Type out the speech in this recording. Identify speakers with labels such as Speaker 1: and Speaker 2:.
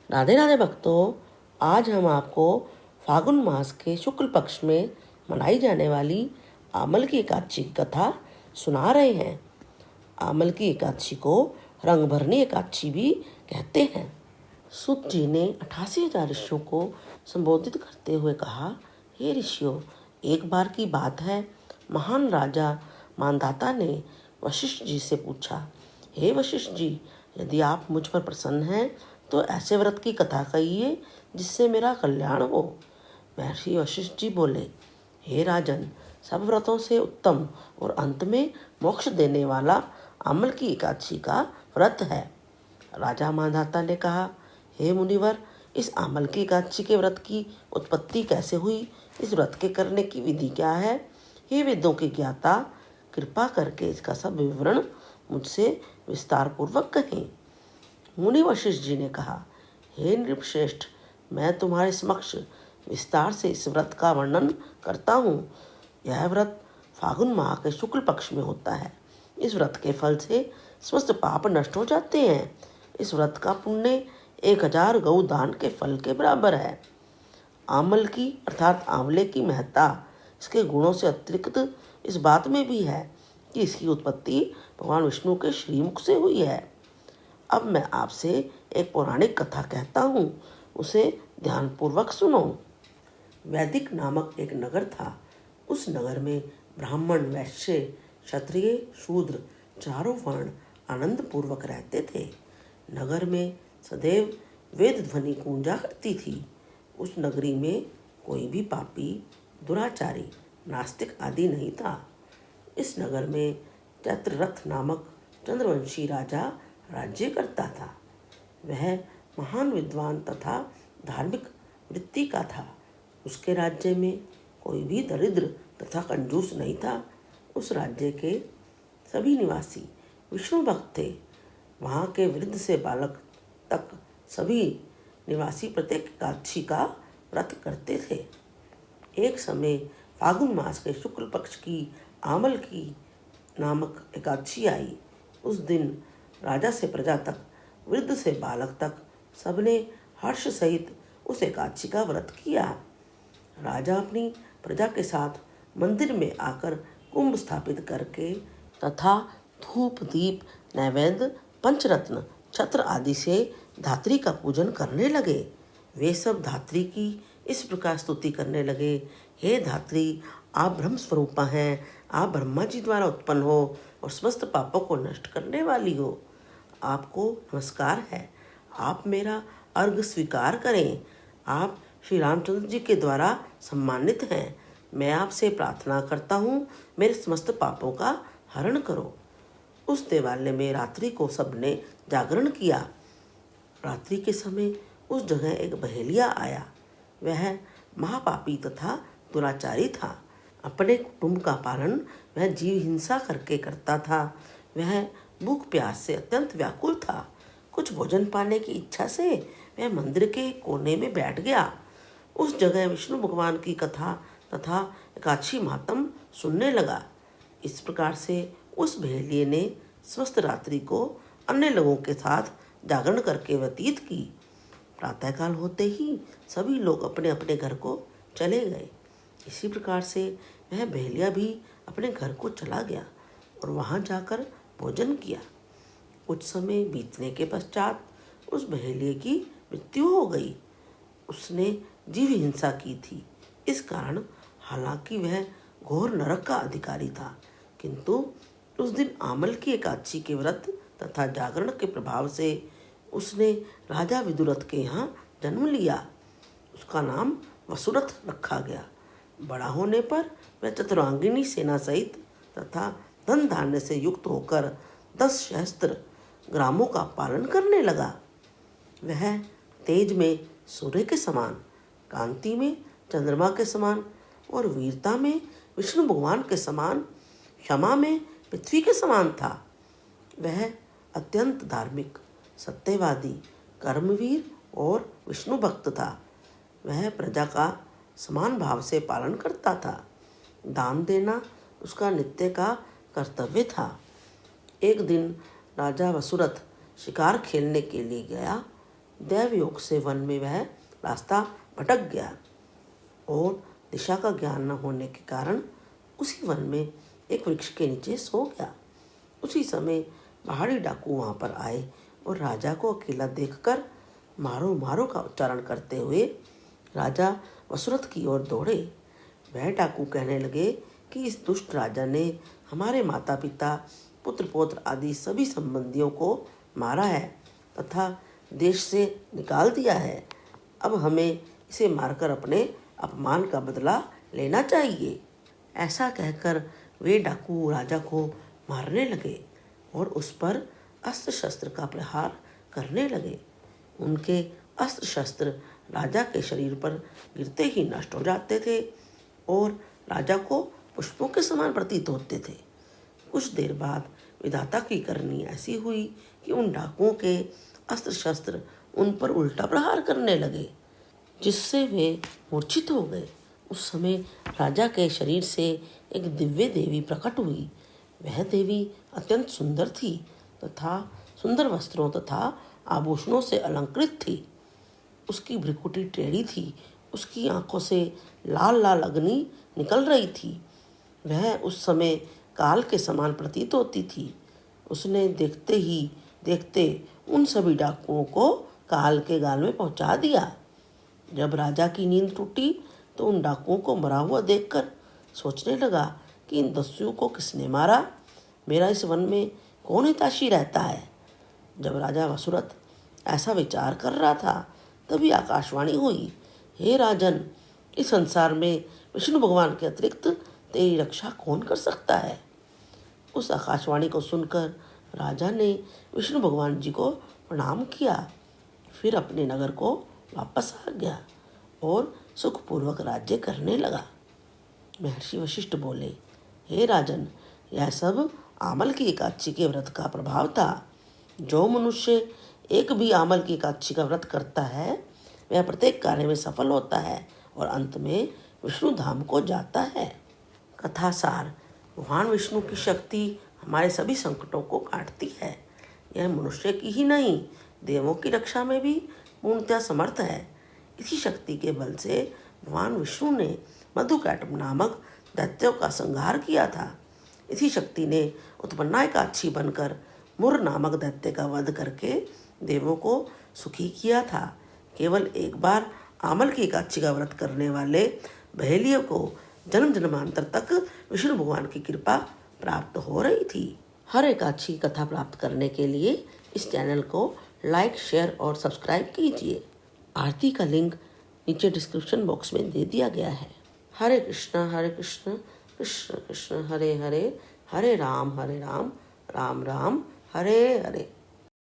Speaker 1: राधे राधे भक्तों, आज हम आपको फागुन मास के शुक्ल पक्ष में मनाई जाने वाली आमल की एकादशी की कथा सुना रहे हैं। आमल की एकादशी को रंग भरनी एकादशी भी कहते हैं। सूत जी ने 88,000 ऋषियों को संबोधित करते हुए कहा, हे ऋषियों, एक बार की बात है, महान राजा मानधाता ने वशिष्ठ जी से पूछा, हे वशिष्ठ जी, यदि आप मुझ पर प्रसन्न हैं तो ऐसे व्रत की कथा कहिए जिससे मेरा कल्याण हो। महर्षि वशिष्ठ जी बोले, हे राजन, सब व्रतों से उत्तम और अंत में मोक्ष देने वाला आमल की एकादशी का व्रत है। राजा मानधाता ने कहा, हे मुनिवर, इस आमल की एकादशी के व्रत की उत्पत्ति कैसे हुई? इस व्रत के करने की विधि क्या है? हे वेदों के ज्ञाता, कृपा करके इसका सब विवरण मुझसे विस्तार पूर्वक कहें। मुनि वशिष्ठ जी ने कहा, हे नृपश्रेष्ठ, मैं तुम्हारे समक्ष विस्तार से इस व्रत का वर्णन करता हूँ। यह व्रत फागुन माह के शुक्ल पक्ष में होता है। इस व्रत के फल से समस्त पाप नष्ट हो जाते हैं। इस व्रत का पुण्य 1000 गौ दान के फल के बराबर है। आमल की अर्थात आंवले की महत्ता इसके गुणों से अतिरिक्त इस बात में भी है कि इसकी उत्पत्ति भगवान विष्णु के श्रीमुख से हुई है। अब मैं आपसे एक पौराणिक कथा कहता हूँ, उसे ध्यानपूर्वक सुनो। वैदिक नामक एक नगर था। उस नगर में ब्राह्मण, वैश्य, क्षत्रिय, शूद्र चारों वर्ण आनंद पूर्वक रहते थे। नगर में सदैव वेद ध्वनि गूंजा करती थी। उस नगरी में कोई भी पापी, दुराचारी, नास्तिक आदि नहीं था। इस नगर में चैत्ररथ नामक चंद्रवंशी राजा राज्य करता था। वह महान विद्वान तथा धार्मिक वृत्ति का था। उसके राज्य में कोई भी दरिद्र तथा कंजूस नहीं था। उस राज्य के सभी निवासी विष्णु भक्त थे। वहाँ के वृद्ध से बालक तक सभी निवासी प्रत्येक एकादशी का व्रत करते थे। एक समय फागुन मास के शुक्ल पक्ष की आमल की नामक एकादशी आई। उस दिन राजा से प्रजा तक, वृद्ध से बालक तक सबने हर्ष सहित उस एकादशी का व्रत किया। राजा अपनी प्रजा के साथ मंदिर में आकर कुंभ स्थापित करके तथा धूप, दीप, नैवेद्य, पंचरत्न, छत्र आदि से धात्री का पूजन करने लगे। वे सब धात्री की इस प्रकार स्तुति करने लगे, हे धात्री, आप ब्रह्म स्वरूपा हैं, आप ब्रह्मा जी द्वारा उत्पन्न हो और समस्त पापों को नष्ट करने वाली हो। आपको नमस्कार है, आप मेरा अर्घ स्वीकार करें। आप श्री रामचंद्र जी के द्वारा सम्मानित हैं। मैं आपसे प्रार्थना करता हूँ, मेरे समस्त पापों का हरण करो। उस देवालय में रात्रि को सबने जागरण किया। रात्रि के समय उस जगह एक बहेलिया आया। वह महापापी तथा दुराचारी था। अपने कुटुंब का पालन वह जीव हिंसा करके करता था। वह भूख प्यास से अत्यंत व्याकुल था। कुछ भोजन पाने की इच्छा से वह मंदिर के कोने में बैठ गया। उस जगह विष्णु भगवान की कथा तथा एकादशी महात्म सुनने लगा। इस प्रकार से उस बहेलिये ने स्वस्थ रात्रि को अन्य लोगों के साथ जागरण करके व्यतीत की। प्रातःकाल होते ही सभी लोग अपने अपने घर को चले गए। इसी प्रकार से वह बहेलिया भी अपने घर को चला गया और वहां जाकर भोजन किया। कुछ समय बीतने के पश्चात उस बहेलिये की मृत्यु हो गई। उसने जीव हिंसा की थी। इस कारण हालांकि वह घोर नरक का अधिकारी था, किंतु उस दिन आमल की एकादशी के व्रत तथा जागरण के प्रभाव से उसने राजा विदुरथ के यहाँ जन्म लिया। उसका नाम वसुरथ रखा गया। बड़ा होने पर वह चतुरांगिनी सेना सहित तथा धन धान्य से युक्त होकर 10 सहस्त्र ग्रामों का पालन करने लगा। वह तेज में सूर्य के समान, कांति में चंद्रमा के समान और वीरता में विष्णु भगवान के समान, क्षमा में पृथ्वी के समान था। वह अत्यंत धार्मिक, सत्यवादी, कर्मवीर और विष्णु भक्त था। वह प्रजा का समान भाव से पालन करता था। दान देना उसका नित्य का कर्तव्य था। एक दिन राजा वसुरथ शिकार खेलने के लिए गया। दैव योग से वन में वह रास्ता भटक गया और दिशा का ज्ञान न होने के कारण उसी वन में एक वृक्ष के नीचे सो गया। उसी समय पहाड़ी डाकू वहां पर आए और राजा को अकेला देखकर मारो मारो का उच्चारण करते हुए राजा वसुरथ की ओर दौड़े। वह डाकू कहने लगे कि इस दुष्ट राजा ने हमारे माता पिता, पुत्र पौत्र आदि सभी संबंधियों को मारा है तथा देश से निकाल दिया है। अब हमें इसे मारकर अपने अपमान का बदला लेना चाहिए। ऐसा कहकर वे डाकू राजा को मारने लगे और उस पर अस्त्र शस्त्र का प्रहार करने लगे। उनके अस्त्र शस्त्र राजा के शरीर पर गिरते ही नष्ट हो जाते थे और राजा को पुष्पों के समान प्रतीत होते थे। कुछ देर बाद विधाता की करनी ऐसी हुई कि उन डाकुओं के अस्त्र शस्त्र उन पर उल्टा प्रहार करने लगे, जिससे वे मूर्छित हो गए। उस समय राजा के शरीर से एक दिव्य देवी प्रकट हुई। वह देवी अत्यंत सुंदर थी तथा सुंदर वस्त्रों तथा आभूषणों से अलंकृत थी। उसकी भ्रिकुटी टेढ़ी थी, उसकी आंखों से लाल लाल अग्नि निकल रही थी। वह उस समय काल के समान प्रतीत होती थी। उसने देखते ही देखते उन सभी डाकुओं को काल के गाल में पहुंचा दिया। जब राजा की नींद टूटी तो उन डाकुओं को मरा हुआ देखकर सोचने लगा कि इन दस्युओं को किसने मारा, मेरा इस वन में कौन हितैषी रहता है। जब राजा वसुरथ ऐसा विचार कर रहा था तभी आकाशवाणी हुई, हे राजन, इस संसार में विष्णु भगवान के अतिरिक्त तेरी रक्षा कौन कर सकता है। उस आकाशवाणी को सुनकर राजा ने विष्णु भगवान जी को प्रणाम किया, फिर अपने नगर को वापस आ गया और सुखपूर्वक राज्य करने लगा। महर्षि वशिष्ठ बोले, हे राजन, यह सब आमल की एकादशी के व्रत का प्रभाव था। जो मनुष्य एक भी आमल की एकादशी का व्रत करता है वह प्रत्येक कार्य में सफल होता है और अंत में विष्णु धाम को जाता है। कथा सार, भगवान विष्णु की शक्ति हमारे सभी संकटों को काटती है। यह मनुष्य की ही नहीं, देवों की रक्षा में भी पूर्णतः समर्थ है। इसी शक्ति के बल से भगवान विष्णु ने मधुकैटभ नामक दैत्यों का संहार किया था। इसी शक्ति ने उत्पन्ना एकादशी बनकर मुर नामक दैत्य का वध करके देवों को सुखी किया था। केवल एक बार आमल की एकादशी का व्रत करने वाले बहेलियों को जन्म जन्मांतर तक विष्णु भगवान की कृपा प्राप्त हो रही थी। हर एकादशी कथा प्राप्त करने के लिए इस चैनल को लाइक, शेयर और सब्सक्राइब कीजिए। आरती का लिंक नीचे डिस्क्रिप्शन बॉक्स में दे दिया गया है। हरे कृष्ण कृष्ण कृष्ण हरे हरे, हरे राम राम राम हरे हरे।